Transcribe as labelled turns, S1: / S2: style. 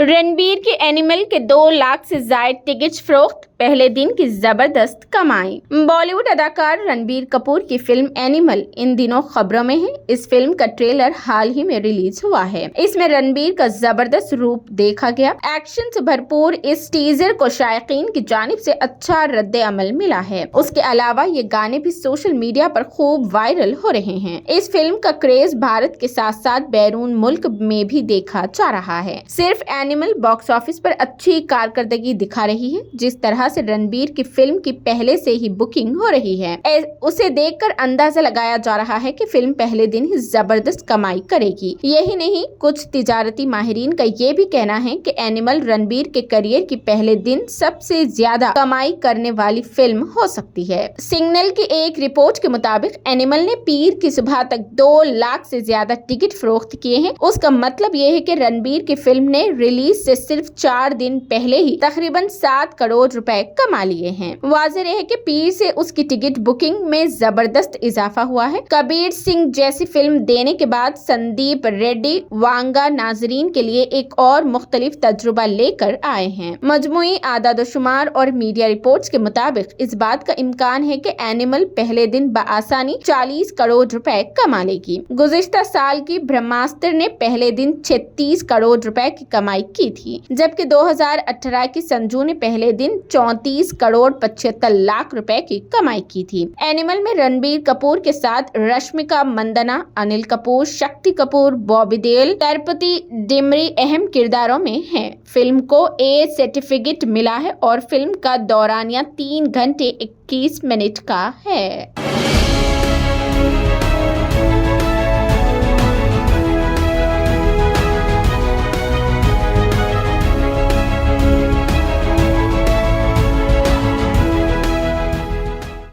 S1: रणबीर के एनिमल के 2 लाख से ज्यादा टिकट फरोख्त, पहले दिन की जबरदस्त कमाई। बॉलीवुड अदाकार रणबीर कपूर की फिल्म एनिमल इन दिनों खबरों में है। इस फिल्म का ट्रेलर हाल ही में रिलीज हुआ है। इसमें रणबीर का जबरदस्त रूप देखा गया। एक्शन से भरपूर इस टीजर को शायकीन की जानिब से अच्छा रद्द अमल मिला है। उसके अलावा ये गाने भी सोशल मीडिया पर खूब वायरल हो रहे हैं। इस फिल्म का क्रेज भारत के साथ साथ बैरून मुल्क में भी देखा जा रहा है। सिर्फ एनिमल बॉक्स ऑफिस पर अच्छी कारकर्दगी दिखा रही है। जिस तरह से रणबीर की फिल्म की पहले से ही बुकिंग हो रही है, उसे देखकर अंदाजा लगाया जा रहा है कि फिल्म पहले दिन ही जबरदस्त कमाई करेगी। यही नहीं, कुछ तिजारती माहिरीन का ये भी कहना है कि एनिमल रणबीर के करियर की पहले दिन सबसे ज्यादा कमाई करने वाली फिल्म हो सकती है। सिग्नल की एक रिपोर्ट के मुताबिक एनिमल ने पीर की सुबह तक 2 लाख से ज्यादा टिकट फरोख्त किए हैं। उसका मतलब ये है कि रणबीर की फिल्म ने रिलीज से सिर्फ 4 दिन पहले ही तकरीबन 7 करोड़ रुपए कमा लिए हैं। वाज़ेह है कि पीर से उसकी टिकट बुकिंग में जबरदस्त इजाफा हुआ है। कबीर सिंह जैसी फिल्म देने के बाद संदीप रेड्डी वांगा नाजरीन के लिए एक और मुख्तलिफ तजुर्बा लेकर आए हैं। मजमूई आदादोशुमार और मीडिया रिपोर्ट्स के मुताबिक इस बात का इम्कान है कि एनिमल पहले दिन बआसानी 40 करोड़ रुपए कमा लेगी। गुज़िश्ता साल की ब्रह्मास्त्र ने पहले दिन 36 करोड़ रुपए की कमाई की थी, जबकि 2018 की संजू ने पहले दिन 34 करोड़ 75 लाख रुपए की कमाई की थी। एनिमल में रणबीर कपूर के साथ रश्मिका मंदाना, अनिल कपूर, शक्ति कपूर, बॉबी देओल, तिरुपति डिमरी अहम किरदारों में हैं। फिल्म को ए सर्टिफिकेट मिला है और फिल्म का दौरानिया 3 घंटे 21 मिनट का है।